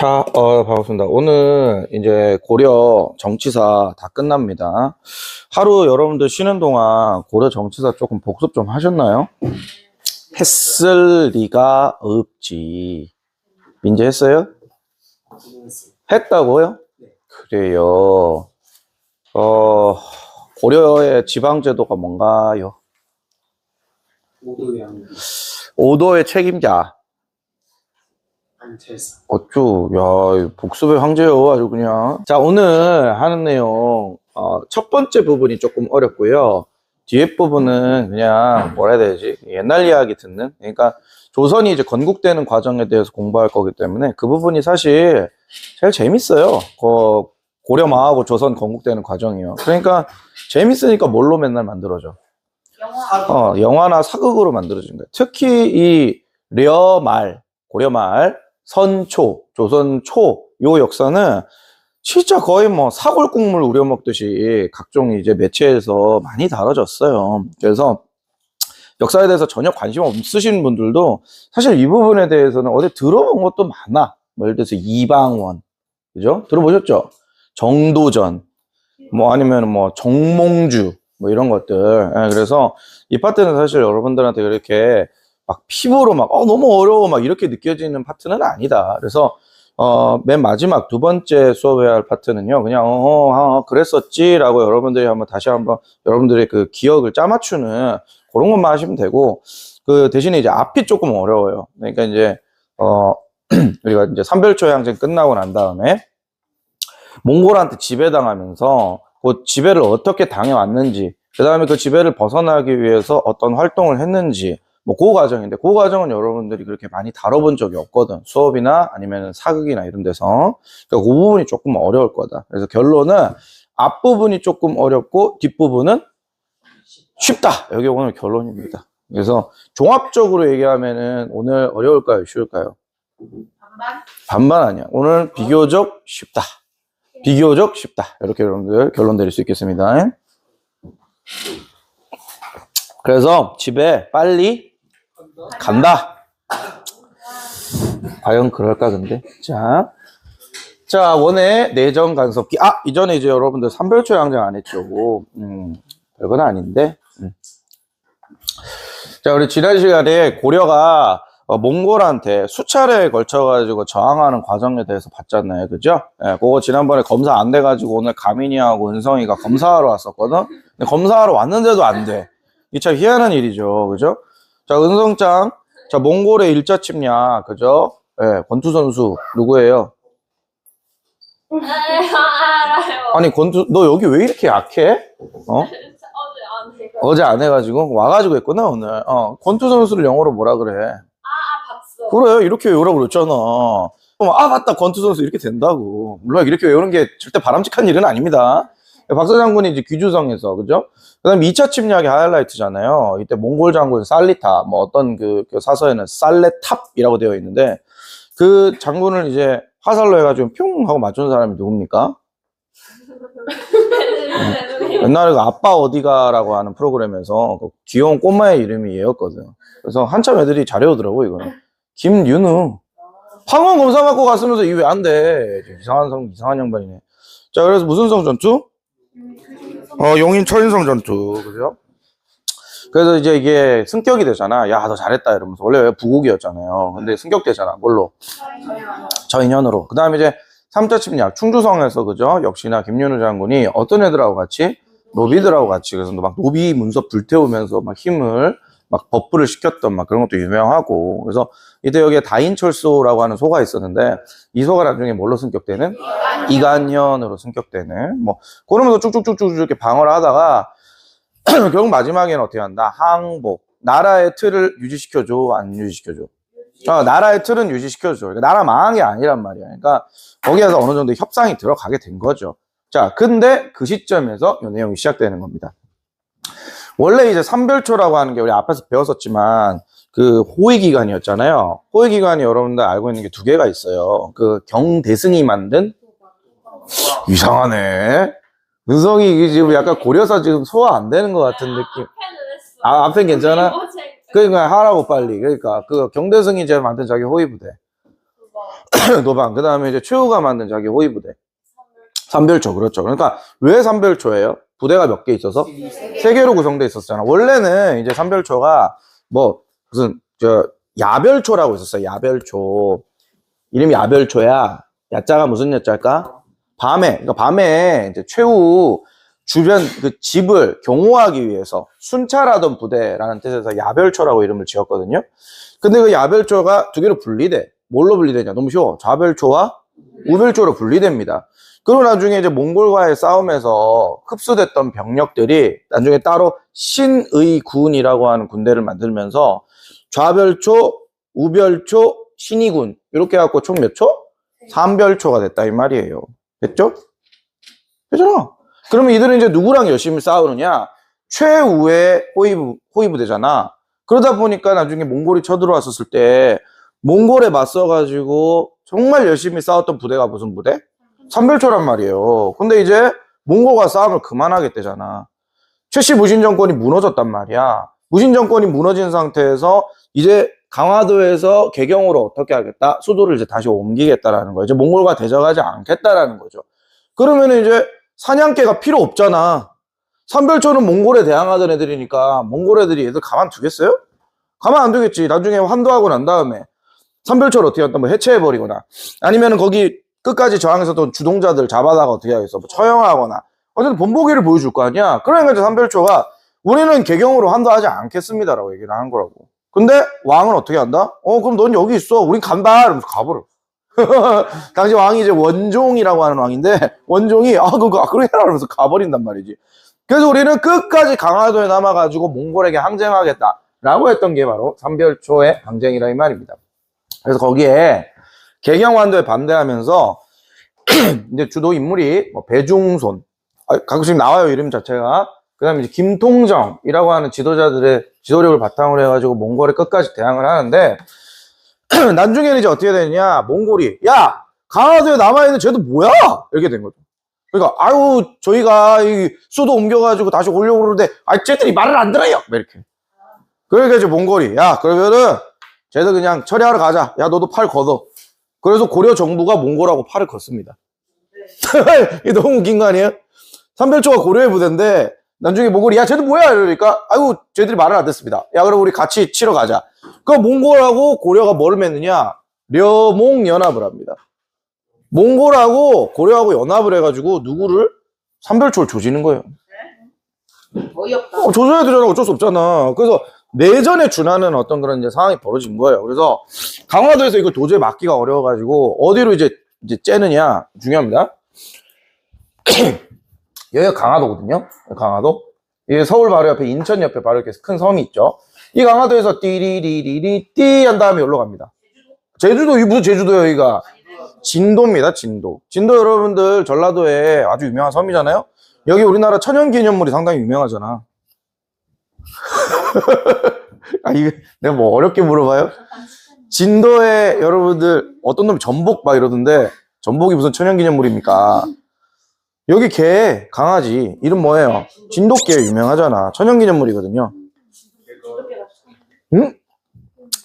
자, 반갑습니다. 오늘 이제 고려 정치사 다 끝납니다. 하루 여러분들 쉬는 동안 고려 정치사 조금 복습 좀 하셨나요? 했을 리가 없지. 민재 했어요? 했다고요? 그래요. 고려의 지방제도가 뭔가요? 오도의 책임자. 어쭈, 야, 복습의 황제요, 아주 그냥. 자, 오늘 하는 내용, 첫 번째 부분이 조금 어렵고요. 뒤에 부분은 그냥, 뭐라 해야 되지? 옛날 이야기 듣는? 그러니까, 조선이 이제 건국되는 과정에 대해서 공부할 거기 때문에 그 부분이 사실 제일 재밌어요. 고려마하고 조선 건국되는 과정이요. 그러니까, 재밌으니까 뭘로 맨날 만들어져? 영화나 사극으로 만들어진 거예요. 특히 이 려말, 고려말, 선초, 조선초, 요 역사는 진짜 거의 뭐 사골국물 우려먹듯이 각종 이제 매체에서 많이 다뤄졌어요. 그래서 역사에 대해서 전혀 관심 없으신 분들도 사실 이 부분에 대해서는 어디 들어본 것도 많아. 뭐 예를 들어서 이방원, 그죠? 들어보셨죠? 정도전, 뭐 아니면 뭐 정몽주, 뭐 이런 것들. 그래서 이 파트는 사실 여러분들한테 그렇게 막 피부로 막 너무 어려워 막 이렇게 느껴지는 파트는 아니다. 그래서 맨 마지막 두 번째 수업해야 할 파트는요, 그냥 그랬었지 라고 여러분들이 다시 한번 여러분들의 그 기억을 짜맞추는 그런 것만 하시면 되고, 그 대신에 이제 앞이 조금 어려워요. 그러니까 이제 우리가 이제 삼별초 항쟁 끝나고 난 다음에 몽골한테 지배당하면서 그 지배를 어떻게 당해왔는지, 그 다음에 그 지배를 벗어나기 위해서 어떤 활동을 했는지, 뭐 그 과정인데, 그 과정은 여러분들이 그렇게 많이 다뤄본 적이 없거든. 수업이나 아니면 사극이나 이런 데서. 그러니까 그 부분이 조금 어려울 거다. 그래서 결론은 앞부분이 조금 어렵고 뒷부분은 쉽다. 여기 오늘 결론입니다. 그래서 종합적으로 얘기하면은 오늘 어려울까요? 쉬울까요? 반반 아니야. 오늘 비교적 쉽다. 비교적 쉽다. 이렇게 여러분들 결론 내릴 수 있겠습니다. 그래서 집에 빨리 간다. 과연 그럴까, 근데? 자, 원의 내정 간섭기. 이전에 이제 여러분들 삼별초 항쟁 안 했죠. 별건 아닌데. 자, 우리 지난 시간에 고려가 몽골한테 수차례에 걸쳐가지고 저항하는 과정에 대해서 봤잖아요. 그죠? 그거 지난번에 검사 안 돼가지고 오늘 가민이하고 은성이가 검사하러 왔었거든? 근데 검사하러 왔는데도 안 돼. 이 참 희한한 일이죠. 그죠? 자, 은성짱. 자, 몽골의 일자 침략. 그죠? 권투 선수. 누구예요? 알아요. 아니, 권투, 너 여기 왜 이렇게 약해? 어제 안 해가지고? 와가지고 했구나, 오늘. 권투 선수를 영어로 뭐라 그래? 봤어. 그래, 이렇게 외우라고 그랬잖아. 맞다, 권투 선수 이렇게 된다고. 물론 이렇게 외우는 게 절대 바람직한 일은 아닙니다. 박사 장군이 이제 귀주성에서, 그죠? 그 다음에 2차 침략의 하이라이트잖아요. 이때 몽골 장군 살리탑, 뭐 어떤 그 사서에는 살레탑이라고 되어 있는데, 그 장군을 이제 화살로 해가지고 뿅 하고 맞춘 사람이 누굽니까? 옛날에 그 아빠 어디가라고 하는 프로그램에서 그 귀여운 꼬마의 이름이 얘였거든. 그래서 한참 애들이 잘해오더라고, 이거는. 김윤우. 황원 검사 받고 갔으면서 이게 왜 안 돼? 이상한 양반이네. 자, 그래서 무슨 성 전투? 용인 처인성 전투. 그죠? 그래서 이제 이게 승격이 되잖아. 야, 너 잘했다. 이러면서. 원래 부국이었잖아요. 근데 승격되잖아. 뭘로? 저인현으로. 그 다음에 이제 3차 침략, 충주성에서, 그죠? 역시나 김윤우 장군이 어떤 애들하고 같이? 노비들하고 같이. 그래서 막 노비 문서 불태우면서 막 힘을 막 버프를 시켰던 막 그런 것도 유명하고. 그래서 이때 여기에 다인철소라고 하는 소가 있었는데, 이 소가 나중에 뭘로 승격되는? 이간현으로 승격되는. 뭐, 그러면서 쭉쭉쭉쭉 이렇게 방어를 하다가, 결국 마지막에는 어떻게 한다? 항복. 나라의 틀을 유지시켜줘? 안 유지시켜줘? 나라의 틀은 유지시켜줘. 그러니까 나라 망한 게 아니란 말이야. 그러니까 거기에서 어느 정도 협상이 들어가게 된 거죠. 자, 근데 그 시점에서 이 내용이 시작되는 겁니다. 원래 이제 삼별초라고 하는 게 우리 앞에서 배웠었지만 그 호위기관이었잖아요. 호위기관이 여러분들 알고 있는 게 두 개가 있어요. 그 경대승이 만든 이상하네. 은성이 지금 약간 고려사 지금 소화 안 되는 것 같은 느낌. 앞엔 괜찮아? 그러니까 하라고 빨리. 그러니까 그 경대승이 제가 만든 자기 호위부대. 노방. 그 다음에 이제 최후가 만든 자기 호위부대. 삼별초, 그렇죠. 그러니까 왜 삼별초예요? 부대가 몇 개 있어서? 세 개로 구성되어 있었잖아. 원래는 이제 삼별초가 뭐 무슨 야별초라고 있었어요. 야별초. 이름이 야별초야. 야자가 무슨 야자일까? 밤에. 그러니까 밤에 이제 최후 주변 그 집을 경호하기 위해서 순찰하던 부대라는 뜻에서 야별초라고 이름을 지었거든요. 근데 그 야별초가 두 개로 분리돼. 뭘로 분리되냐? 너무 쉬워. 좌별초와 우별초로 분리됩니다. 그리고 나중에 이제 몽골과의 싸움에서 흡수됐던 병력들이 나중에 따로 신의군이라고 하는 군대를 만들면서 좌별초, 우별초, 신의군 이렇게 해갖고 총 몇 초? 3별초가 됐다 이 말이에요. 됐죠? 되잖아. 그러면 이들은 이제 누구랑 열심히 싸우느냐? 최우의 호위부대잖아. 그러다 보니까 나중에 몽골이 쳐들어왔었을 때 몽골에 맞서가지고 정말 열심히 싸웠던 부대가 무슨 부대? 삼별초란 말이에요. 근데 이제 몽골과 싸움을 그만하겠대잖아. 최씨 무신 정권이 무너졌단 말이야. 무신 정권이 무너진 상태에서 이제 강화도에서 개경으로 어떻게 하겠다? 수도를 이제 다시 옮기겠다라는 거예요. 이제 몽골과 대적하지 않겠다라는 거죠. 그러면 이제 사냥개가 필요 없잖아. 삼별초는 몽골에 대항하던 애들이니까 몽골 애들이 얘들 가만 두겠어요? 가만 안 두겠지. 나중에 환도하고 난 다음에 삼별초를 어떻게 한다? 뭐 해체해버리거나 아니면은 거기 끝까지 저항했었던 주동자들 잡아다가 어떻게 하겠어? 뭐 처형하거나 어쨌든 본보기를 보여줄 거 아니야. 그러니까 이제 삼별초가 우리는 개경으로 환도하지 않겠습니다라고 얘기를 한 거라고. 근데 왕은 어떻게 한다? 그럼 넌 여기 있어. 우린 간다. 이러면서 가버려. 당시 왕이 이제 원종이라고 하는 왕인데 원종이 그래 해라 그러면서 가버린단 말이지. 그래서 우리는 끝까지 강화도에 남아가지고 몽골에게 항쟁하겠다라고 했던 게 바로 삼별초의 항쟁이라 이 말입니다. 그래서 거기에 개경환도에 반대하면서 이제 주도 인물이 뭐 배중손 가끔씩 나와요 이름 자체가. 그 다음에 이제 김통정이라고 하는 지도자들의 지도력을 바탕으로 해가지고 몽골에 끝까지 대항을 하는데 나중에는 이제 어떻게 되느냐 몽골이 야 강화도에 남아있는 쟤도 뭐야 이렇게 된 거죠. 그러니까 아유 저희가 이 수도 옮겨가지고 다시 오려고 그러는데 쟤들이 말을 안 들어요 이렇게. 그러니까 이제 몽골이 야 그러면은 쟤들 그냥 처리하러 가자. 야 너도 팔 걷어. 그래서 고려 정부가 몽골하고 팔을 걷습니다. 이게 너무 웃긴 거 아니에요? 삼별초가 고려의 부대인데 나중에 몽골이 야 쟤들 뭐야 이러니까 아이고 쟤들이 말을 안 듣습니다. 야 그럼 우리 같이 치러 가자. 그 몽골하고 고려가 뭐를 맺느냐 려몽연합을 합니다. 몽골하고 고려하고 연합을 해가지고 누구를? 삼별초를 조지는 거예요. 어이없다. 조져야 되잖아. 어쩔 수 없잖아. 그래서 내전에 준하는 어떤 그런 이제 상황이 벌어진 거예요. 그래서 강화도에서 이걸 도저히 막기가 어려워가지고 어디로 이제 째느냐 중요합니다. 여기가 강화도거든요. 강화도. 이게 서울 바로 옆에 인천 옆에 바로 이렇게 큰 섬이 있죠. 이 강화도에서 띠리리리리띠 한 다음에 여기로 갑니다. 제주도 이게 무슨 제주도예요 여기가? 진도입니다. 진도. 진도 여러분들 전라도에 아주 유명한 섬이잖아요. 여기 우리나라 천연기념물이 상당히 유명하잖아. 이게 내가 뭐 어렵게 물어봐요? 진도에 여러분들 어떤 놈이 전복 막 이러던데 전복이 무슨 천연기념물입니까? 여기 개, 강아지 이름 뭐예요? 진돗개 유명하잖아. 천연기념물이거든요. 응?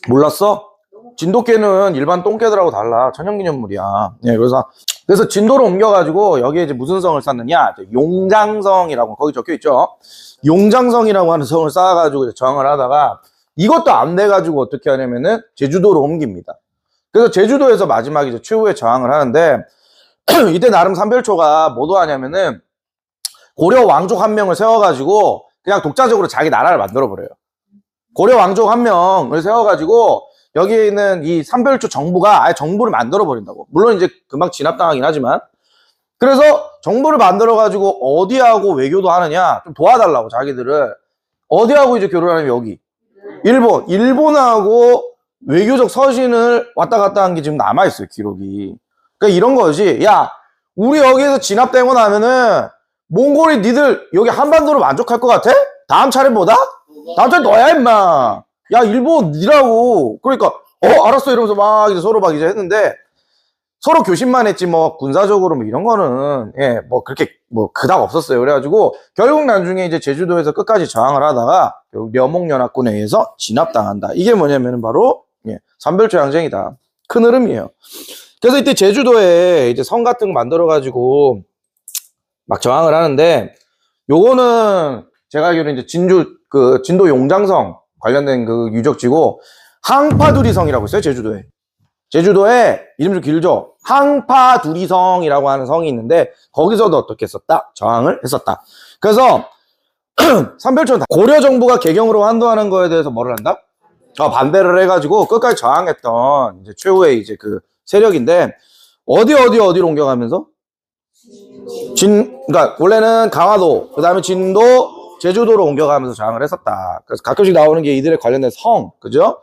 몰랐어? 진돗개는 일반 똥개들하고 달라. 천연기념물이야. 네, 그래서 진도로 옮겨가지고 여기에 이제 무슨 성을 쌓느냐? 용장성이라고 거기 적혀 있죠. 용장성이라고 하는 성을 쌓아가지고 저항을 하다가 이것도 안 돼가지고 어떻게 하냐면은 제주도로 옮깁니다. 그래서 제주도에서 마지막에 이제 최후의 저항을 하는데 이때 나름 삼별초가 뭐 하냐면은 고려 왕족 한 명을 세워가지고 그냥 독자적으로 자기 나라를 만들어버려요. 고려 왕족 한 명을 세워가지고 여기에 있는 이 삼별초 정부가 아예 정부를 만들어버린다고. 물론 이제 금방 진압당하긴 하지만. 그래서 정부를 만들어가지고 어디하고 외교도 하느냐 좀 도와달라고 자기들을. 어디하고 이제 결혼하냐면 여기 일본하고 외교적 서신을 왔다 갔다 한 게 지금 남아있어요 기록이. 그러니까 이런 거지. 야 우리 여기에서 진압되고 나면은 몽골이 니들 여기 한반도로 만족할 것 같아? 다음 차례보다? 다음 차례 너야 임마. 야 일본 니라고. 그러니까 알았어 이러면서 막 이제 서로 막 이제 했는데 서로 교신만 했지 뭐 군사적으로 뭐 이런 거는 뭐 그렇게 뭐 그닥 없었어요. 그래가지고 결국 나중에 이제 제주도에서 끝까지 저항을 하다가 려몽연합군에 의해서 진압당한다. 이게 뭐냐면은 바로 삼별초 항쟁이다. 큰 흐름이에요. 그래서 이때 제주도에 이제 성 같은 거 만들어가지고 막 저항을 하는데, 요거는 제가 알기로 이제 진도 용장성 관련된 그 유적지고, 항파두리성이라고 있어요, 제주도에. 제주도에 이름 좀 길죠? 항파두리성이라고 하는 성이 있는데, 거기서도 어떻게 했었다? 저항을 했었다. 그래서 삼별초는 고려 정부가 개경으로 환도하는 거에 대해서 뭐를 한다? 반대를 해가지고 끝까지 저항했던 이제 최후의 이제 그 세력인데, 어디로 옮겨가면서? 그러니까 원래는 강화도, 그 다음에 진도, 제주도로 옮겨가면서 저항을 했었다. 그래서 가끔씩 나오는 게 이들에 관련된 성, 그죠?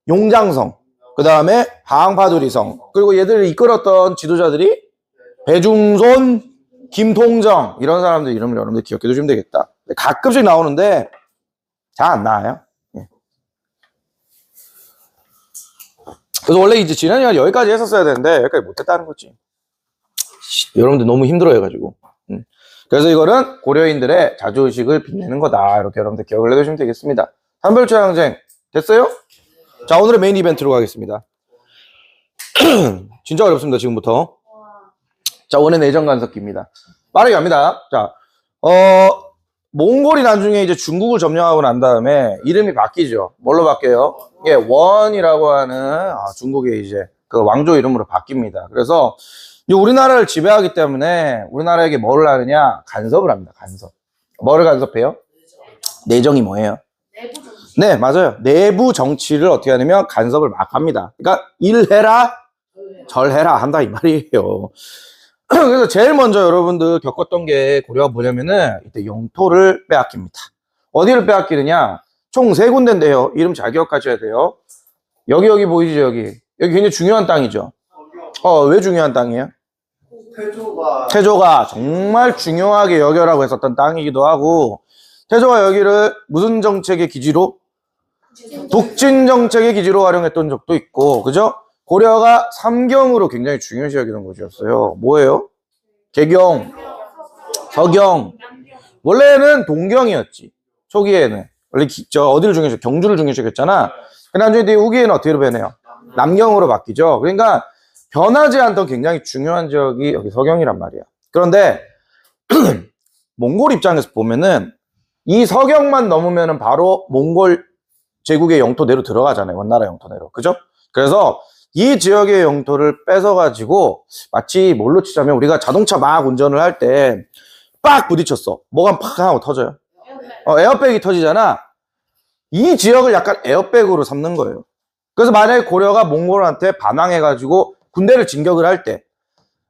용장성, 그 다음에 항파두리성, 그리고 얘들을 이끌었던 지도자들이 배중손, 김통정, 이런 사람들 이름을 여러분들 기억해 두시면 되겠다. 가끔씩 나오는데 잘 안 나와요. 예. 그래서 원래 이제 지난 시간 여기까지 했었어야 되는데 여기까지 못했다는 거지. 여러분들 너무 힘들어해가지고. 그래서 이거는 고려인들의 자주의식을 빛내는 거다. 이렇게 여러분들 기억을 해두시면 되겠습니다. 삼별초항쟁 됐어요? 자, 오늘의 메인 이벤트로 가겠습니다. 진짜 어렵습니다, 지금부터. 자, 원의 내정 간섭기입니다. 빠르게 갑니다. 자, 몽골이 나중에 이제 중국을 점령하고 난 다음에 이름이 바뀌죠. 뭘로 바뀌어요? 예, 원이라고 하는 중국의 이제 그 왕조 이름으로 바뀝니다. 그래서 이 우리나라를 지배하기 때문에 우리나라에게 뭐를 하느냐? 간섭을 합니다. 간섭. 뭐를 간섭해요? 내정이 뭐예요? 내부 정치. 네, 맞아요. 내부 정치를 어떻게 하냐면 간섭을 막 합니다. 그러니까 일해라, 절해라 한다 이 말이에요. 그래서 제일 먼저 여러분들 겪었던 게 고려가 뭐냐면은 이때 영토를 빼앗깁니다. 어디를 빼앗기느냐? 총 3군데인데요. 이름 잘 기억하셔야 돼요. 여기 보이시죠? 여기 굉장히 중요한 땅이죠. 왜 중요한 땅이에요? 태조가 정말 중요하게 여겨라고 했었던 땅이기도 하고, 태조가 여기를 무슨 정책의 기지로? 독진 정책의 기지로 활용했던 적도 있고, 그죠? 고려가 삼경으로 굉장히 중요시 여기는 곳이었어요. 뭐예요? 개경, 서경. 원래는 동경이었지. 초기에는. 원래 어디를 중요시, 경주를 중요시 했잖아. 그 나중에 후기에는 어떻게 변해요? 남경으로 바뀌죠. 그러니까 변하지 않던 굉장히 중요한 지역이 여기 서경이란 말이야. 그런데 몽골 입장에서 보면은 이 서경만 넘으면은 바로 몽골 제국의 영토 내로 들어가잖아요. 원나라 영토 내로. 그죠? 그래서 이 지역의 영토를 뺏어가지고 마치 뭘로 치자면 우리가 자동차 막 운전을 할 때 빡 부딪혔어. 뭐가 팍 하고 터져요. 에어백이 터지잖아. 이 지역을 약간 에어백으로 삼는 거예요. 그래서 만약에 고려가 몽골한테 반항해가지고 군대를 진격을 할 때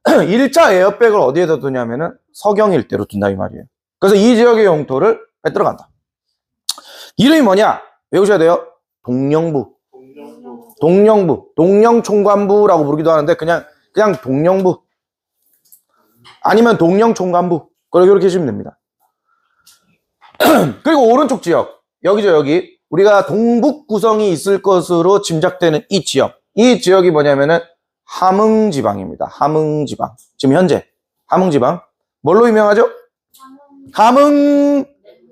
1차 에어백을 어디에다 두냐면은 서경 일대로 둔다 이 말이에요. 그래서 이 지역의 영토를 빼들어간다. 이름이 뭐냐? 외우셔야 돼요. 동령부. 동령총관부라고 부르기도 하는데 그냥 동령부 아니면 동령총관부 그렇게 하시면 됩니다. 그리고 오른쪽 지역 여기죠. 여기 우리가 동북 구성이 있을 것으로 짐작되는 이 지역이 뭐냐면은 함흥지방입니다. 함흥지방. 지금 현재 함흥지방 뭘로 유명하죠? 함흥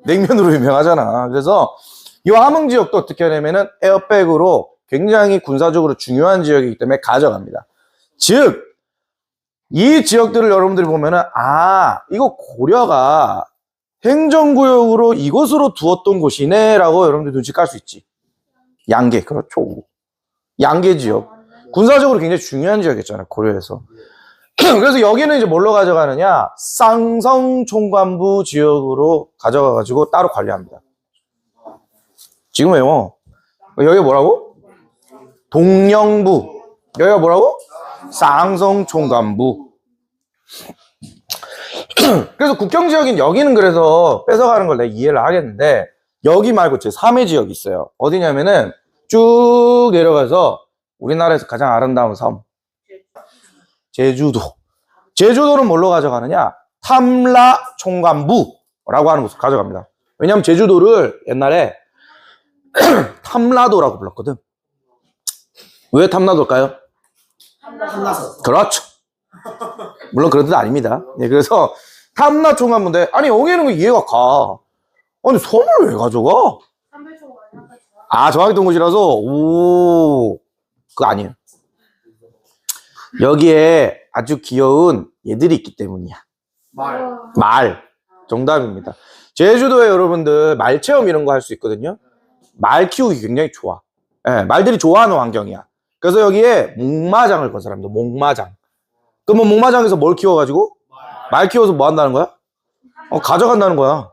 냉면으로 유명하잖아. 그래서 이 함흥 지역도 어떻게 하냐면은 에어백으로 굉장히 군사적으로 중요한 지역이기 때문에 가져갑니다. 즉, 이 지역들을 여러분들이 보면은 이거 고려가 행정구역으로 이곳으로 두었던 곳이네 라고 여러분들 눈치 깔 수 있지. 양계, 그렇죠. 양계 지역. 군사적으로 굉장히 중요한 지역이었잖아요, 고려에서. 그래서 여기는 이제 뭘로 가져가느냐? 쌍성총관부 지역으로 가져가가지고 따로 관리합니다. 지금 왜요? 여기 뭐라고? 동령부. 여기가 뭐라고? 쌍성총관부. 그래서 국경지역인 여기는 그래서 뺏어가는 걸 내가 이해를 하겠는데, 여기 말고 제 3회 지역이 있어요. 어디냐면은 쭉 내려가서 우리나라에서 가장 아름다운 섬. 제주도. 제주도는 뭘로 가져가느냐? 탐라총관부라고 하는 곳을 가져갑니다. 왜냐면 제주도를 옛날에 탐라도라고 불렀거든. 왜 탐라도일까요? 탐나서. 그렇죠. 물론 그런 뜻 아닙니다. 예, 그래서 탐라총관부인데 아니 여기는 왜 이해가 가? 아니 섬을 왜 가져가? 정확히 동곳이라서 그거 아니에요. 여기에 아주 귀여운 얘들이 있기 때문이야. 말. 정답입니다. 제주도에 여러분들 말 체험 이런 거 할 수 있거든요. 말 키우기 굉장히 좋아. 예, 말들이 좋아하는 환경이야. 그래서 여기에 목마장을 건설합니다. 목마장. 그러면 목마장에서 뭘 키워가지고? 말 키워서 뭐 한다는 거야? 가져간다는 거야.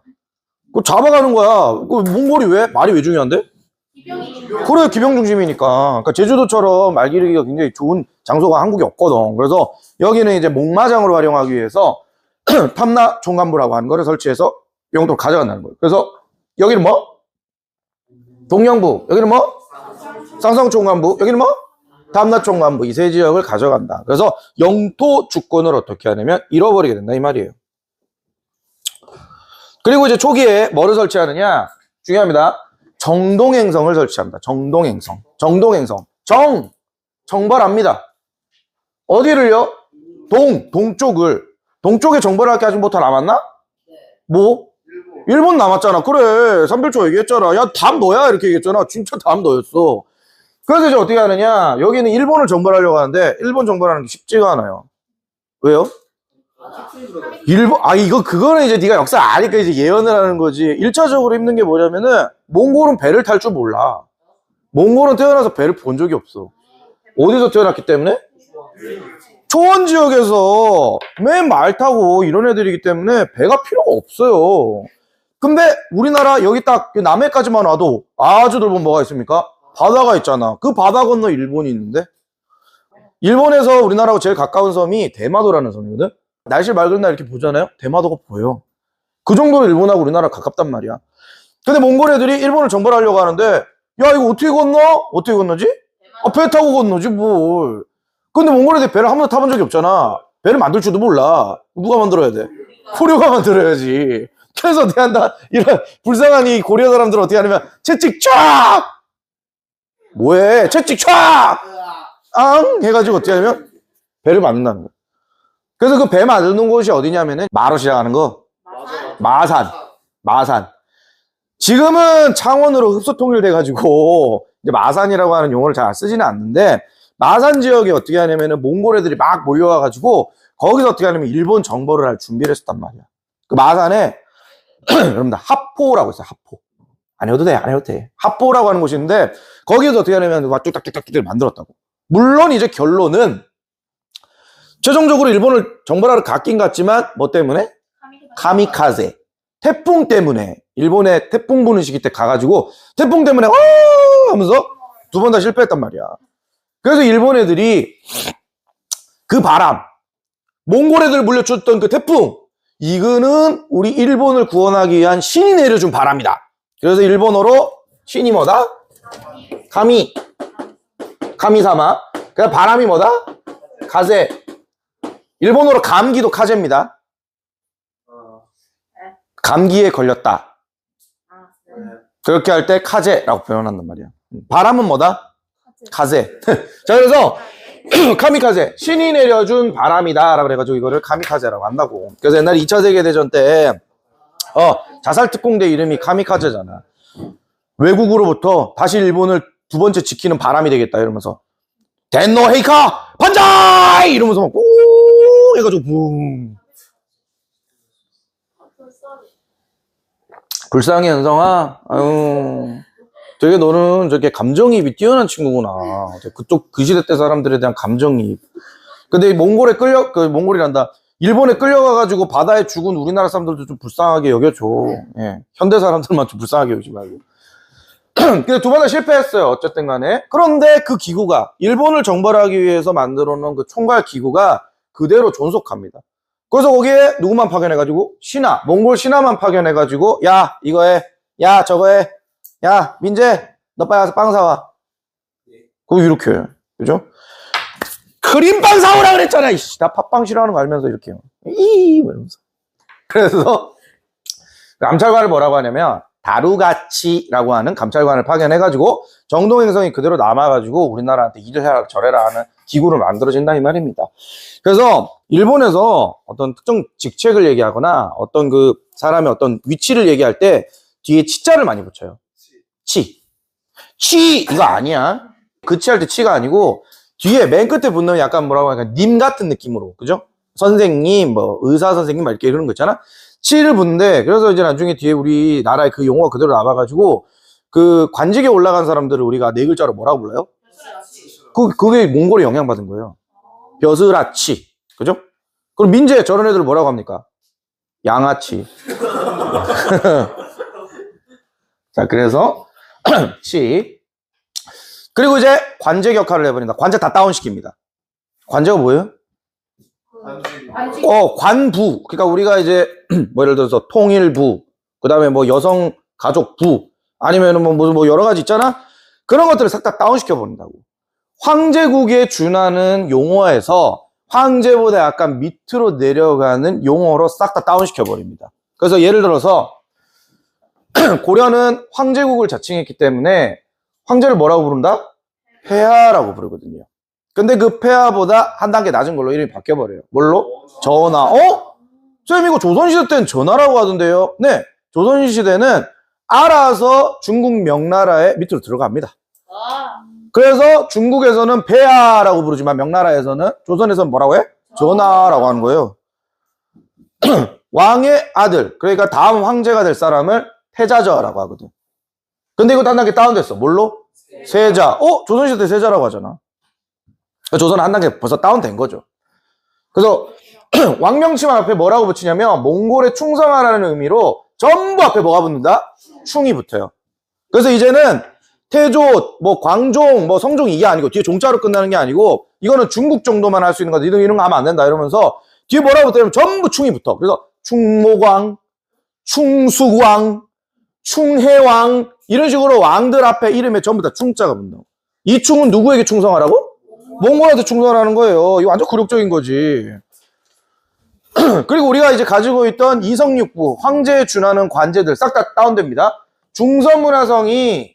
그 잡아가는 거야. 그 몽골이 왜? 말이 왜 중요한데? 그래, 기병 중심이니까. 그러니까 제주도처럼 말 기르기가 굉장히 좋은 장소가 한국에 없거든. 그래서 여기는 이제 목마장으로 활용하기 위해서 탐나 총간부라고 하는 거를 설치해서 용도로 가져간다는 거예요. 그래서 여기는 뭐? 동영부. 여기는 뭐? 쌍성 총간부. 여기는 뭐? 탐나 총간부. 이 세 지역을 가져간다. 그래서 영토 주권을 어떻게 하냐면 잃어버리게 된다 이 말이에요. 그리고 이제 초기에 뭐를 설치하느냐? 중요합니다. 정동행성을 설치합니다. 정동행성. 정동행성. 정벌합니다. 어디를요? 동쪽을. 동쪽에 정벌할 게 아직 뭐 다 남았나? 뭐? 일본 남았잖아. 그래. 삼별초 얘기했잖아. 야, 답 너야. 이렇게 얘기했잖아. 진짜 답 너였어. 그래서 이제 어떻게 하느냐? 여기는 일본을 정벌하려고 하는데, 일본 정벌하는 게 쉽지가 않아요. 왜요? 일본, 그거는 이제 네가 역사 아니까 이제 예언을 하는 거지. 1차적으로 힘든 게 뭐냐면은, 몽골은 배를 탈 줄 몰라. 몽골은 태어나서 배를 본 적이 없어. 어디서 태어났기 때문에? 초원 지역에서 맨 말 타고 이런 애들이기 때문에 배가 필요가 없어요. 근데 우리나라 여기 딱 남해까지만 와도 아주 넓은 뭐가 있습니까? 바다가 있잖아. 그 바다 건너 일본이 있는데? 일본에서 우리나라하고 제일 가까운 섬이 대마도라는 섬이거든? 날씨 맑은 날 이렇게 보잖아요? 대마도가 보여. 그 정도로 일본하고 우리나라 가깝단 말이야. 근데 몽골 애들이 일본을 정벌하려고 하는데, 야, 이거 어떻게 건너? 어떻게 건너지? 배 타고 건너지, 뭘. 근데 몽골 애들이 배를 한 번도 타본 적이 없잖아. 배를 만들 줄도 몰라. 누가 만들어야 돼? 고려가 만들어야지. 그래서 어떻게 한다? 이런 불쌍한 이 고려 사람들은 어떻게 하냐면, 채찍 쫙! 뭐해? 채찍 쫙! 앙! 해가지고 어떻게 하냐면, 배를 만든다는 거야. 그래서 그 배 만드는 곳이 어디냐면은, 마로 시작하는 거. 마산. 지금은 창원으로 흡수 통일돼가지고, 이제 마산이라고 하는 용어를 잘 쓰지는 않는데, 마산 지역에 어떻게 하냐면은, 몽골 애들이 막 몰려와가지고, 거기서 어떻게 하냐면, 일본 정벌을 할 준비를 했었단 말이야. 그 마산에, 여러분들, 하포라고 있어요, 하포. 안 해도 돼. 하포라고 하는 곳이 있는데, 거기서 어떻게 하냐면, 막 뚝딱뚝딱 만들었다고. 물론 이제 결론은, 최종적으로 일본을 정벌하러 갔긴 갔지만, 뭐 때문에? 카미카제. 태풍 때문에, 일본의 태풍 부는 시기 때 가가지고, 태풍 때문에, 하면서 두 번 다 실패했단 말이야. 그래서 일본 애들이 그 바람, 몽골 애들 물려줬던 그 태풍, 이거는 우리 일본을 구원하기 위한 신이 내려준 바람이다. 그래서 일본어로 신이 뭐다? 카미사마. 그래서 바람이 뭐다? 카제. 일본어로 감기도 카제입니다. 감기에 걸렸다. 그렇게 할 때 카제라고 표현한단 말이야. 바람은 뭐다? 카제. 자, 그래서 카미카제, 신이 내려준 바람이다 라고 해가지고 이거를 카미카제라고 한다고. 그래서 옛날에 2차 세계대전 때 자살특공대 이름이 카미카제잖아. 외국으로부터 다시 일본을 두 번째 지키는 바람이 되겠다 이러면서 덴노 헤이카 반자이 이러면서 막 오 해가지고 붕. 불쌍해 현성아. 아유, 되게 너는 저렇게 감정이입이 뛰어난 친구구나. 그쪽 그 시대 때 사람들에 대한 감정이입. 근데 몽골이란다. 일본에 끌려가가지고 바다에 죽은 우리나라 사람들도 좀 불쌍하게 여겨줘. 예. 현대 사람들만 좀 불쌍하게 여기지 말고. 근데 두 번 다 실패했어요. 어쨌든 간에. 그런데 그 기구가, 일본을 정벌하기 위해서 만들어 놓은 그 총괄 기구가 그대로 존속합니다. 그래서 거기에 누구만 파견해가지고, 몽골 신하만 파견해가지고, 야, 이거 해. 야, 저거 해. 야, 민재, 너 빨리 가서 빵 사와. 그거 이렇게 해. 그죠? 크림빵 사오라 그랬잖아. 이씨, 나 팥빵 싫어하는 거 알면서 이렇게 해요. 이러면서. 그래서, 감찰관을 뭐라고 하냐면, 다루가치라고 하는 감찰관을 파견해가지고, 정동행성이 그대로 남아가지고, 우리나라한테 일을 해라, 저래라 하는 기구를 만들어진다, 이 말입니다. 그래서, 일본에서 어떤 특정 직책을 얘기하거나, 어떤 그 사람의 어떤 위치를 얘기할 때, 뒤에 치자를 많이 붙여요. 치, 이거 아니야. 그 치 할 때 치가 아니고, 뒤에 맨 끝에 붙는 약간 뭐라고 할까, 님 같은 느낌으로, 그죠? 선생님, 뭐, 의사 선생님, 막 이렇게 그런 거 있잖아? 치를 붙는데, 그래서 이제 나중에 뒤에 우리 나라에 그 용어가 그대로 나와가지고, 그 관직에 올라간 사람들을 우리가 네 글자로 뭐라고 불러요? 그게 몽골에 영향받은 거예요. 벼슬아치. 그죠? 그럼 민재 저런 애들 뭐라고 합니까? 양아치. 자, 그래서, 치. 그리고 이제 관제 격화를 해버린다. 관제 다 다운시킵니다. 관제가 뭐예요? 관부. 그러니까 우리가 이제, 뭐 예를 들어서 통일부, 그 다음에 뭐 여성가족부, 아니면 뭐 여러 가지 있잖아? 그런 것들을 싹 다 다운시켜버린다고. 황제국에 준하는 용어에서 황제보다 약간 밑으로 내려가는 용어로 싹 다 다운시켜버립니다. 그래서 예를 들어서, 고려는 황제국을 자칭했기 때문에 황제를 뭐라고 부른다? 폐하라고 부르거든요. 근데 그 폐하보다 한 단계 낮은 걸로 이름이 바뀌어버려요. 뭘로? 전하. 쌤 이거 조선시대 때는 전하라고 하던데요. 네, 조선시대는 알아서 중국 명나라의 밑으로 들어갑니다. 그래서 중국에서는 폐하라고 부르지만 명나라에서는, 조선에서는 뭐라고 해? 전하라고 하는 거예요. 왕의 아들, 그러니까 다음 황제가 될 사람을 태자저라고 하거든. 근데 이거 한 단계 다운됐어. 뭘로? 세자. 조선시대 때 세자라고 하잖아. 조선은 한 단계 벌써 다운된 거죠. 그래서 왕명치만 앞에 뭐라고 붙이냐면 몽골에 충성하라는 의미로 전부 앞에 뭐가 붙는다? 충이 붙어요. 그래서 이제는 태조, 뭐 광종, 뭐 성종 이게 아니고 뒤에 종자로 끝나는 게 아니고 이거는 중국 정도만 할 수 있는 거다. 이런 거 하면 안 된다 이러면서 뒤에 뭐라고 붙냐면 전부 충이 붙어. 그래서 충모광, 충수광, 충해왕 이런 식으로 왕들 앞에 이름에 전부 다 충자가 붙는다. 이 충은 누구에게 충성하라고? 몽골한테 충성하라는 거예요. 이거 완전 굴욕적인 거지. 그리고 우리가 이제 가지고 있던 이성육부, 황제에 준하는 관제들 싹 다 다운됩니다. 중서문화성이,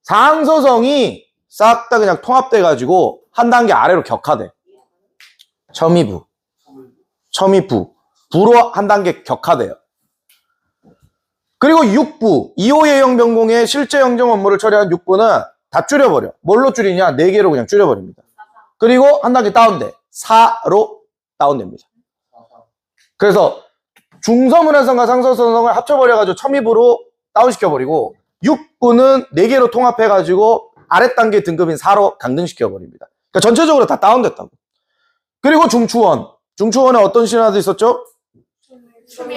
상서성이 싹 다 그냥 통합돼가지고 한 단계 아래로 격화돼. 첨의부, 부로 한 단계 격화돼요. 그리고 육부, 이호예영병공의 실제 영정 업무를 처리한 육부는 다 줄여버려. 뭘로 줄이냐? 4개로 그냥 줄여버립니다. 그리고 한 단계 다운돼. 4로 다운됩니다. 그래서 중서문화성과 상서성을 합쳐버려가지고 첨의부로 다운시켜버리고, 육부는 4개로 통합해가지고 아랫 단계 등급인 4로 강등시켜버립니다. 그러니까 전체적으로 다 다운됐다고. 그리고 중추원에 어떤 신하도 있었죠?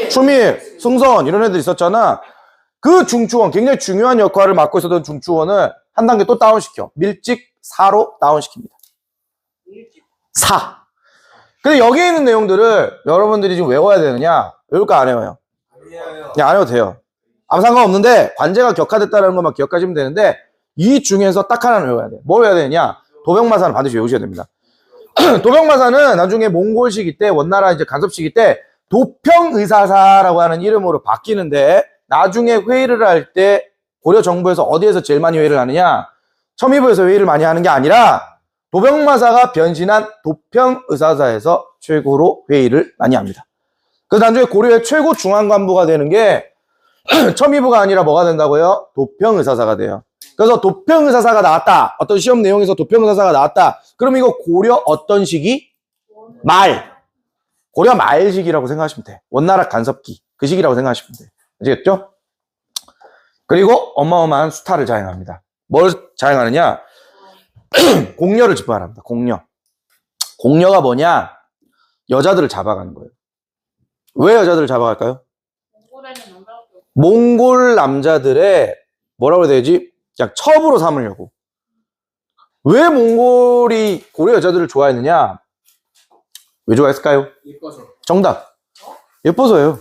추밀, 승선 이런 애들 있었잖아. 그 중추원, 굉장히 중요한 역할을 맡고 있었던 중추원을 한 단계 또 다운시켜. 밀직 4로 다운시킵니다. 4. 근데 여기에 있는 내용들을 여러분들이 지금 외워야 되느냐? 외울까 안 외워요? 그냥 안 외워도 돼요. 아무 상관없는데 관제가 격화됐다는 것만 기억하시면 되는데 이 중에서 딱 하나는 외워야 돼. 뭘 외워야 되느냐? 도병마사는 반드시 외우셔야 됩니다. 도병마사는 나중에 몽골 시기 때, 원나라 이제 간섭 시기 때 도평의사사라고 하는 이름으로 바뀌는데, 나중에 회의를 할 때 고려 정부에서 어디에서 제일 많이 회의를 하느냐? 첨의부에서 회의를 많이 하는 게 아니라 도병마사가 변신한 도평의사사에서 최고로 회의를 많이 합니다. 그래서 나중에 고려의 최고 중앙관부가 되는 게 첨의부가 아니라 뭐가 된다고요? 도평의사사가 돼요. 그래서 도평의사사가 나왔다. 어떤 시험 내용에서 도평의사사가 나왔다. 그럼 이거 고려 어떤 시기? 고려 말 시기라고 생각하시면 돼. 원나라 간섭기. 그 시기라고 생각하시면 돼. 아시겠죠? 그리고 어마어마한 수탈을 자행합니다. 뭘 자행하느냐? 공녀를 집어합니다. 공녀가 뭐냐? 여자들을 잡아가는 거예요. 왜 여자들을 잡아갈까요? 몽골 남자들의 뭐라고 해야 되지? 그냥 첩으로 삼으려고. 왜 몽골이 고려 여자들을 좋아했느냐? 왜 좋아했을까요? 예뻐서. 정답. 예뻐서요.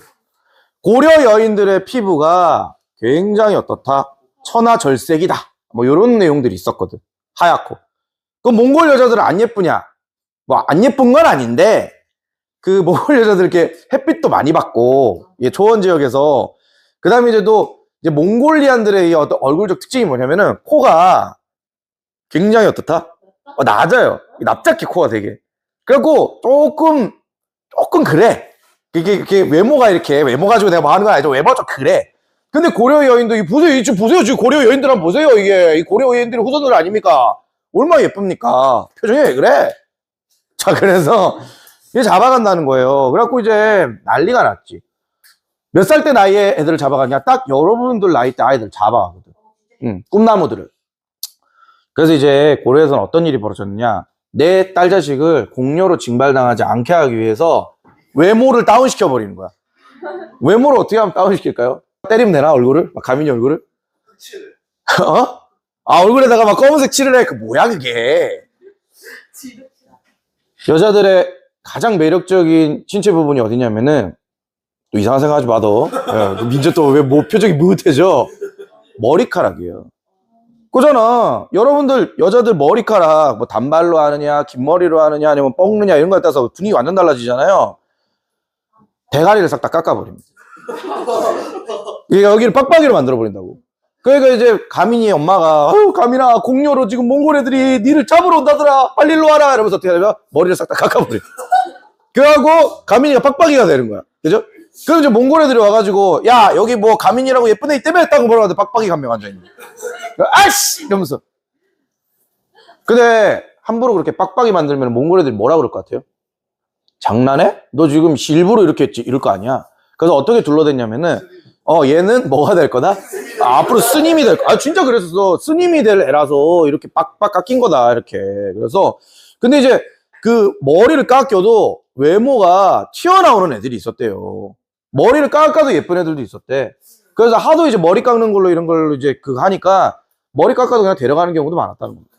고려 여인들의 피부가 굉장히 어떻다? 천하절색이다. 뭐 이런 내용들이 있었거든. 하얗고. 그럼 몽골 여자들은 안 예쁘냐? 뭐 안 예쁜 건 아닌데 그 몽골 여자들 이렇게 햇빛도 많이 받고 초원 지역에서, 그 다음에 이제 몽골리안들의 이 어떤 얼굴적 특징이 뭐냐면은 코가 굉장히 어떻다? 낮아요. 납작해 코가 되게. 그래갖고 조금 그래. 이게 외모가 이렇게, 외모 가지고 내가 뭐 하는 건 아니죠. 외모가 좀 그래. 근데 고려 여인도 보세요. 지금 고려 여인들 한번 보세요. 이게 이 고려 여인들의 후손들 아닙니까? 얼마나 예쁩니까? 표정이 왜 그래? 자, 그래서 이제 잡아간다는 거예요. 그래갖고 이제 난리가 났지. 몇 살 때 나이에 애들을 잡아가냐? 딱 여러분들 나이 때 아이들 잡아가거든. 꿈나무들을. 그래서 이제 고려에서는 어떤 일이 벌어졌느냐? 내 딸 자식을 공료로 징발당하지 않게 하기 위해서 외모를 다운시켜버리는 거야. 외모를 어떻게 하면 다운시킬까요? 때리면 되나, 얼굴을? 막 가민이 얼굴을? 어? 아, 얼굴에다가 막 검은색 칠을 해. 그 뭐야, 그게? 여자들의 가장 매력적인 신체 부분이 어디냐면은, 또 이상한 생각 하지 마, 너. 야, 민재 또 왜 뭐 표정이 무릇해져? 머리카락이에요. 그잖아. 여러분들, 여자들 머리카락, 뭐 단발로 하느냐, 긴 머리로 하느냐, 아니면 뻥느냐, 이런 거에 따라서 분위기 완전 달라지잖아요. 대가리를 싹 다 깎아버립니다. 여기를 빡빡이로 만들어버린다고. 그러니까 이제 가민이 엄마가, 아유, 가민아, 공료로 지금 몽골 애들이 니를 잡으러 온다더라. 빨리 일로 와라. 이러면서 어떻게 하냐면 머리를 싹 다 깎아버려. 그래갖고 가민이가 빡빡이가 되는 거야. 그죠? 그럼 이제 몽골 애들이 와가지고, 야, 여기 뭐 가민이라고 예쁜 애 때문에 했다고 물어봤는데 빡빡이가 한 명 앉아있는 거야. 아씨! 이러면서. 근데 함부로 그렇게 빡빡이 만들면 몽골 애들이 뭐라 그럴 것 같아요? 장난해? 너 지금 일부러 이렇게 했지? 이럴 거 아니야. 그래서 어떻게 둘러댔냐면은, 얘는 뭐가 될 거다? 앞으로 스님이 될 거다. 아, 진짜 그랬었어. 스님이 될 애라서 이렇게 빡빡 깎인 거다. 이렇게. 그래서, 근데 이제 그 머리를 깎여도 외모가 튀어나오는 애들이 있었대요. 머리를 깎아도 예쁜 애들도 있었대. 그래서 하도 이제 머리 깎는 걸로 이런 걸로 이제 하니까 머리 깎아도 그냥 데려가는 경우도 많았다는 겁니다.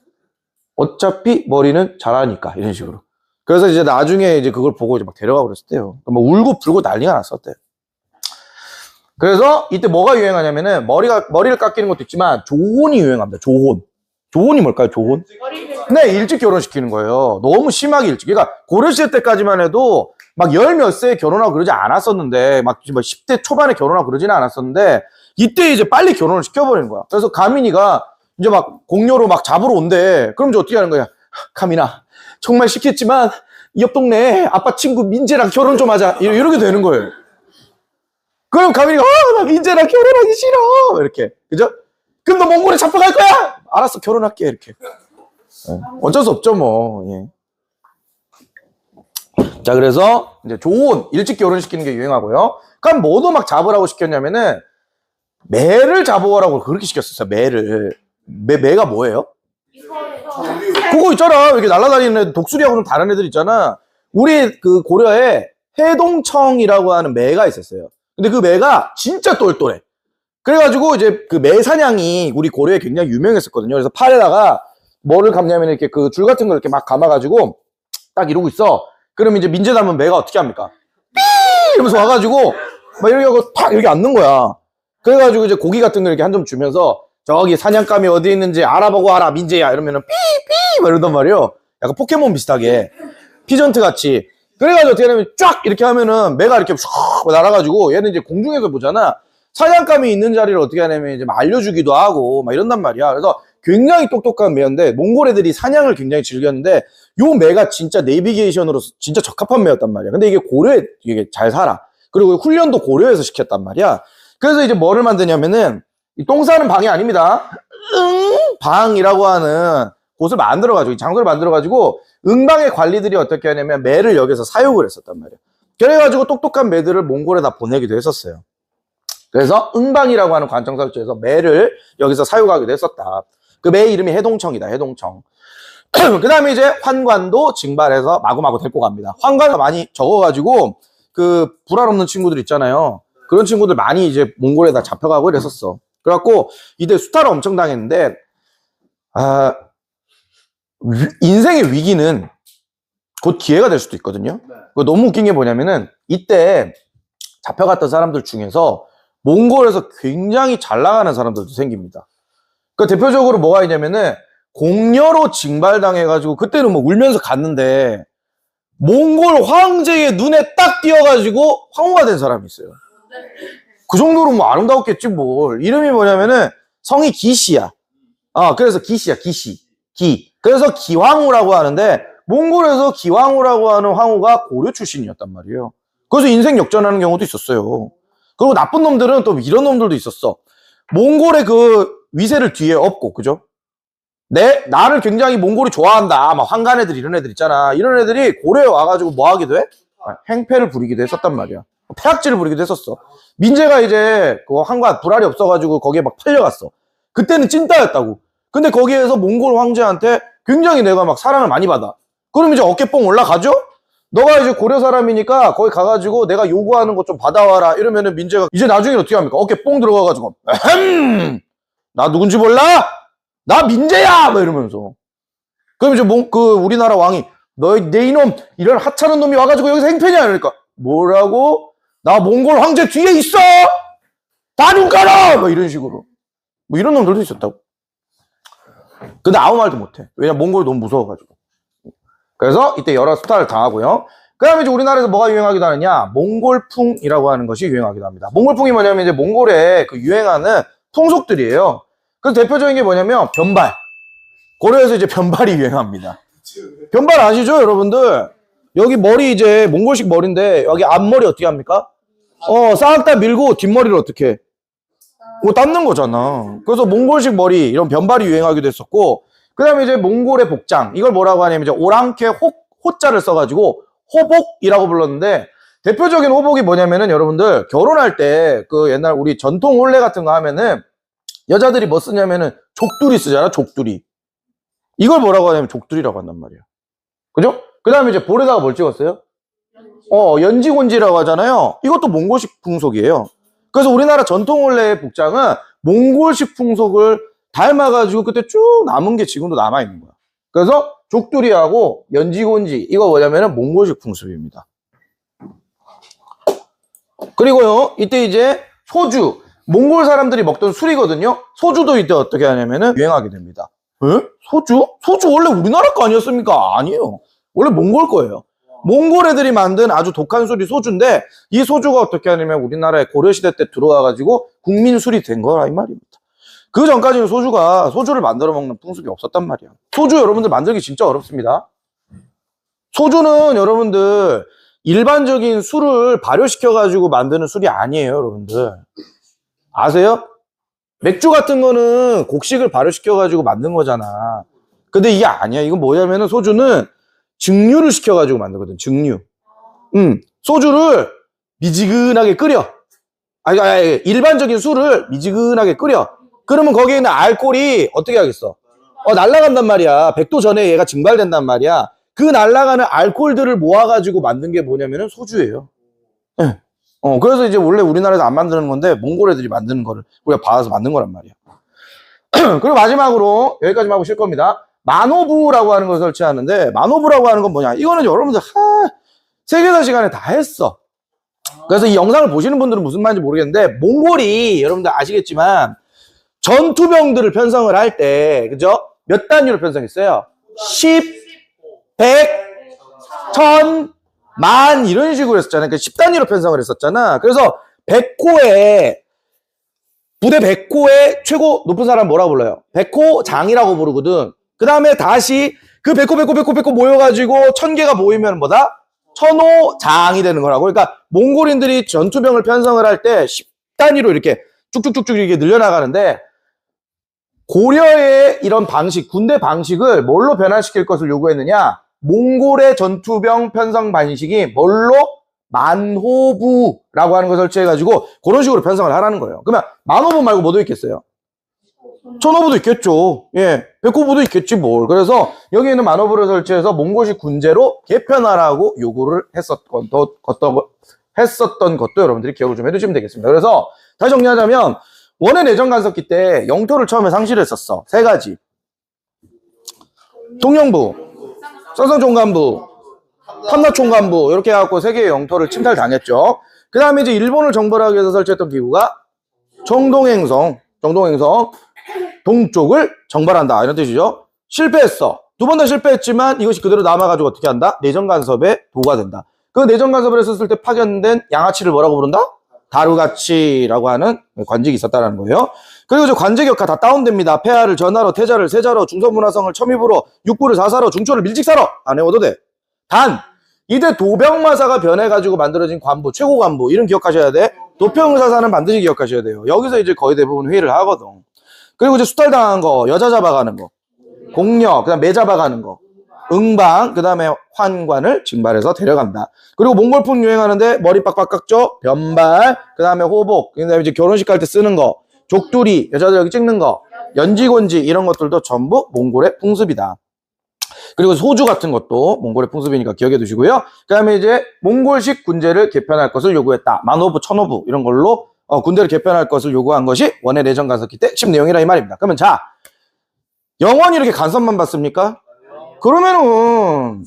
어차피 머리는 잘하니까. 이런 식으로. 그래서 이제 나중에 이제 그걸 보고 이제 막 데려가고 그랬었대요. 뭐 울고 불고 난리가 났었대. 그래서 이때 뭐가 유행하냐면은 머리를 깎이는 것도 있지만 조혼이 유행합니다. 조혼. 조혼이 뭘까요? 조혼? 네, 일찍 결혼시키는 거예요. 너무 심하게 일찍. 그러니까 고려시대 때까지만 해도 막 열 몇 세에 결혼하고 그러지 않았었는데 막 10대 초반에 결혼하고 그러지는 않았었는데 이때 이제 빨리 결혼을 시켜버리는 거야. 그래서 가민이가 이제 막 공료로 막 잡으러 온대. 그럼 이제 어떻게 하는 거야? 가민아, 정말 시켰지만 옆 동네 아빠 친구 민재랑 결혼 좀 하자. 이렇게 되는 거예요. 그럼 가민이가 나 민재랑 결혼하기 싫어. 이렇게. 그죠? 그럼 너 몽골에 잡혀갈 거야? 알았어, 결혼할게. 이렇게. 어쩔 수 없죠, 뭐. 예. 자, 그래서 이제 조혼, 일찍 결혼시키는 게 유행하고요. 그럼 뭐도 막 잡으라고 시켰냐면은 매를 잡아오라고 그렇게 시켰었어요. 매를. 매가 뭐예요? 그거 있잖아. 이렇게 날아다니는 애들, 독수리하고 좀 다른 애들 있잖아. 우리 그 고려에 해동청이라고 하는 매가 있었어요. 근데 그 매가 진짜 똘똘해. 그래가지고 이제 그 매 사냥이 우리 고려에 굉장히 유명했었거든요. 그래서 팔에다가 뭐를 감냐면 이렇게 그 줄 같은 걸 이렇게 막 감아가지고 딱 이러고 있어. 그럼 이제 민재 닮은 매가 어떻게 합니까? 삐! 이러면서 와가지고 막 이렇게 하고 탁 이렇게 앉는 거야. 그래가지고 이제 고기 같은 거 이렇게 한 점 주면서 저기 사냥감이 어디 있는지 알아보고 와라 민재야 이러면은 삐삐 막 이러단 말이에요. 약간 포켓몬 비슷하게 피전트 같이. 그래가지고 어떻게 하냐면 쫙 이렇게 하면은 매가 이렇게 슉 날아가지고 얘는 이제 공중에서 보잖아. 사냥감이 있는 자리를 어떻게 하냐면 이제 막 알려주기도 하고 막 이런단 말이야. 그래서 굉장히 똑똑한 매였는데 몽골 애들이 사냥을 굉장히 즐겼는데 요 매가 진짜 내비게이션으로 진짜 적합한 매였단 말이야. 근데 이게 고려에 이게 잘 살아. 그리고 훈련도 고려에서 시켰단 말이야. 그래서 이제 뭐를 만드냐면은 이 똥 싸는 방이 아닙니다. 방이라고 하는 곳을 만들어가지고 장소를 만들어가지고 응방의 관리들이 어떻게 하냐면 매를 여기서 사육을 했었단 말이야. 그래가지고 똑똑한 매들을 몽골에 다 보내기도 했었어요. 그래서 응방이라고 하는 관청 설치해서 매를 여기서 사육하기도 했었다. 그 매 이름이 해동청이다. 해동청. 그 다음에 이제 환관도 징발해서 마구마구 데리고 갑니다. 환관을 많이 적어가지고 그 불알 없는 친구들 있잖아요. 그런 친구들 많이 이제 몽골에다 잡혀가고 이랬었어. 그래갖고 이때 수탈을 엄청 당했는데 인생의 위기는 곧 기회가 될 수도 있거든요. 너무 웃긴 게 뭐냐면은 이때 잡혀갔던 사람들 중에서 몽골에서 굉장히 잘 나가는 사람들도 생깁니다. 그 대표적으로 뭐가 있냐면은 공녀로 징발당해가지고 그때는 뭐 울면서 갔는데 몽골 황제의 눈에 딱 띄어가지고 황후가 된 사람이 있어요. 그 정도로 뭐 아름다웠겠지 뭘. 이름이 뭐냐면은 성이 기시야. 그래서 기시야. 기. 그래서 기황후라고 하는데 몽골에서 기황후라고 하는 황후가 고려 출신이었단 말이에요. 그래서 인생 역전하는 경우도 있었어요. 그리고 나쁜 놈들은 또 이런 놈들도 있었어. 몽골의 그 위세를 뒤에 업고, 그죠? 나를 굉장히 몽골이 좋아한다. 막 황간 애들 이런 애들 있잖아. 이런 애들이 고려에 와가지고 뭐 하기도 해? 행패를 부리기도 했었단 말이야. 폐악질을 부리기도 했었어. 민재가 이제 그 황관 불알이 없어가지고 거기에 막 팔려갔어. 그때는 찐따였다고. 근데 거기에서 몽골 황제한테 굉장히 내가 막 사랑을 많이 받아. 그럼 이제 어깨뽕 올라가죠? 너가 이제 고려 사람이니까 거기 가가지고 내가 요구하는 거 좀 받아와라. 이러면은 민재가 이제 나중에 어떻게 합니까? 어깨뽕 들어가가지고 나 누군지 몰라? 나 민재야! 막 이러면서. 그럼 이제 우리나라 왕이 내 이놈 이런 하찮은 놈이 와가지고 여기서 행패냐? 이러니까 뭐라고? 나 몽골 황제 뒤에 있어! 다 눈 깔아! 막 이런 식으로. 뭐 이런 놈들도 있었다고. 근데 아무 말도 못해. 왜냐면 몽골이 너무 무서워가지고. 그래서 이때 여러 스타를 당하고요. 그 다음에 이제 우리나라에서 뭐가 유행하기도 하느냐? 몽골풍이라고 하는 것이 유행하기도 합니다. 몽골풍이 뭐냐면 이제 몽골에 그 유행하는 풍속들이에요. 그래서 대표적인 게 뭐냐면 변발. 고려에서 이제 변발이 유행합니다. 변발 아시죠, 여러분들? 여기 머리 이제 몽골식 머리인데 여기 앞머리 어떻게 합니까? 싹 다 밀고 뒷머리를 어떻게 해? 그거 닦는 거잖아. 그래서 몽골식 머리 이런 변발이 유행하기도 했었고, 그 다음에 이제 몽골의 복장, 이걸 뭐라고 하냐면 이제 오랑캐 호자를 써가지고 호복이라고 불렀는데, 대표적인 호복이 뭐냐면은 여러분들 결혼할 때 그 옛날 우리 전통 혼례 같은 거 하면은 여자들이 뭐 쓰냐면은 족두리 쓰잖아. 족두리. 이걸 뭐라고 하냐면 족두리라고 한단 말이야. 그죠? 그 다음에 이제 볼에다가 뭘 찍었어요? 연지곤지라고 하잖아요. 이것도 몽골식 풍속이에요. 그래서 우리나라 전통 혼례의 복장은 몽골식 풍속을 닮아가지고 그때 쭉 남은 게 지금도 남아있는 거야. 그래서 족두리하고 연지곤지, 이거 뭐냐면은 몽골식 풍습입니다. 그리고요, 이때 이제 소주, 몽골 사람들이 먹던 술이거든요. 소주도 이때 어떻게 하냐면은 유행하게 됩니다. 에? 소주? 소주 원래 우리나라 거 아니었습니까? 아니에요. 원래 몽골 거예요. 몽골 애들이 만든 아주 독한 술이 소주인데, 이 소주가 어떻게 하냐면 우리나라에 고려시대 때 들어와가지고 국민술이 된 거라 이 말입니다. 그 전까지는 소주를 만들어 먹는 풍습이 없었단 말이야. 소주 여러분들 만들기 진짜 어렵습니다. 소주는 여러분들 일반적인 술을 발효시켜가지고 만드는 술이 아니에요, 여러분들. 아세요? 맥주 같은 거는 곡식을 발효시켜가지고 만든 거잖아. 근데 이게 아니야. 이건 뭐냐면은 소주는 증류를 시켜가지고 만들거든, 증류. 소주를 미지근하게 끓여. 일반적인 술을 미지근하게 끓여. 그러면 거기에 있는 알코올이 어떻게 하겠어? 날아간단 말이야. 100도 전에 얘가 증발된단 말이야. 그 날아가는 알코올들을 모아가지고 만든 게 뭐냐면은 소주예요. 네. 그래서 이제 원래 우리나라에서 안 만드는 건데 몽골 애들이 만드는 거를 우리가 받아서 만든 거란 말이야. 그리고 마지막으로 여기까지만 하고 쉴 겁니다. 만호부라고 하는 걸 설치하는데, 만호부라고 하는 건 뭐냐? 이거는 여러분들 세계사 시간에 다 했어. 그래서 이 영상을 보시는 분들은 무슨 말인지 모르겠는데, 몽골이 여러분들 아시겠지만 전투병들을 편성을 할 때, 그죠? 몇 단위로 편성했어요? 10, 100, 1000, 만 이런 식으로 했었잖아요. 그러니까 10단위로 편성을 했었잖아. 그래서 부대 100호의 최고 높은 사람 뭐라고 불러요? 100호장이라고 부르거든. 그 다음에 다시 그 100호 모여가지고 1000개가 모이면 뭐다? 1000호장이 되는 거라고. 그러니까 몽골인들이 전투병을 편성을 할 때 10단위로 이렇게 쭉쭉쭉쭉 이렇게 늘려나가는데, 고려의 이런 방식, 군대 방식을 뭘로 변화시킬 것을 요구했느냐? 몽골의 전투병 편성 방식이 뭘로? 만호부라고 하는 걸 설치해가지고 그런 식으로 편성을 하라는 거예요. 그러면 만호부 말고 뭐도 있겠어요? 천호부도 있겠죠. 예, 백호부도 있겠지 뭘. 그래서 여기에는 만호부를 설치해서 몽골식 군제로 개편하라고 요구를 했었던 것도 여러분들이 기억을 좀 해두시면 되겠습니다. 그래서 다시 정리하자면, 원의 내정 간섭기 때 영토를 처음에 상실을 했었어. 3가지. 통영부, 서성총관부, 탐나총관부, 이렇게 해갖고 3개의 영토를 침탈당했죠. 그 다음에 이제 일본을 정벌하기 위해서 설치했던 기구가 정동행성, 동쪽을 정벌한다, 이런 뜻이죠. 실패했어. 2번 다 실패했지만 이것이 그대로 남아가지고 어떻게 한다? 내정 간섭의 도가 된다. 그 내정 간섭을 했었을 때 파견된 양아치를 뭐라고 부른다? 다루가치라고 하는 관직이 있었다는 거예요. 그리고 저 관제격화 다 다운됩니다. 폐하를 전하로, 태자를 세자로, 중서문화성을 첨입으로, 육부를 사사로, 중초를 밀직사로 안 외워도 돼. 단 이때 도병마사가 변해가지고 만들어진 관부, 최고 관부, 이름 기억하셔야 돼. 도평사사는 반드시 기억하셔야 돼요. 여기서 이제 거의 대부분 회의를 하거든. 그리고 이제 수탈당한 거, 여자 잡아가는 거, 공력, 그다음 매 잡아가는 거, 응방, 그다음에 환관을 징발해서 데려간다. 그리고 몽골풍 유행하는데 머리 빡빡 깎죠, 변발, 그다음에 호복, 그다음에 이제 결혼식 갈 때 쓰는 거, 족두리, 여자들 여기 찍는 거, 연지곤지 이런 것들도 전부 몽골의 풍습이다. 그리고 소주 같은 것도 몽골의 풍습이니까 기억해 두시고요. 그 다음에 이제 몽골식 군제를 개편할 것을 요구했다. 만호부, 천호부 이런 걸로 군대를 개편할 것을 요구한 것이 원해 내정 가석기 때 핵심 내용이라 이 말입니다. 그러면 자, 영원히 이렇게 간섭만 받습니까? 그러면은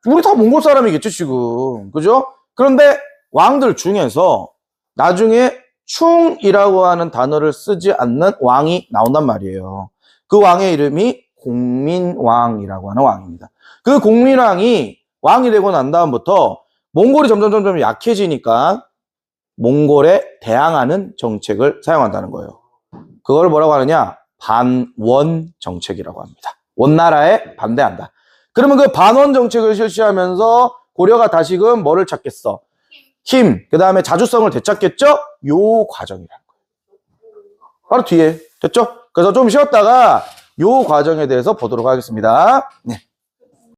우리 다 몽골 사람이겠죠 지금, 그죠? 그런데 왕들 중에서 나중에 충이라고 하는 단어를 쓰지 않는 왕이 나온단 말이에요. 그 왕의 이름이 공민왕이라고 하는 왕입니다. 그 공민왕이 왕이 되고 난 다음부터 몽골이 점점 약해지니까 몽골에 대항하는 정책을 사용한다는 거예요. 그걸 뭐라고 하느냐? 반원 정책이라고 합니다. 원나라에 반대한다. 그러면 그 반원 정책을 실시하면서 고려가 다시금 뭐를 찾겠어? 힘, 그 다음에 자주성을 되찾겠죠? 요 과정이라는 거예요. 바로 뒤에. 됐죠? 그래서 좀 쉬었다가 요 과정에 대해서 보도록 하겠습니다. 네.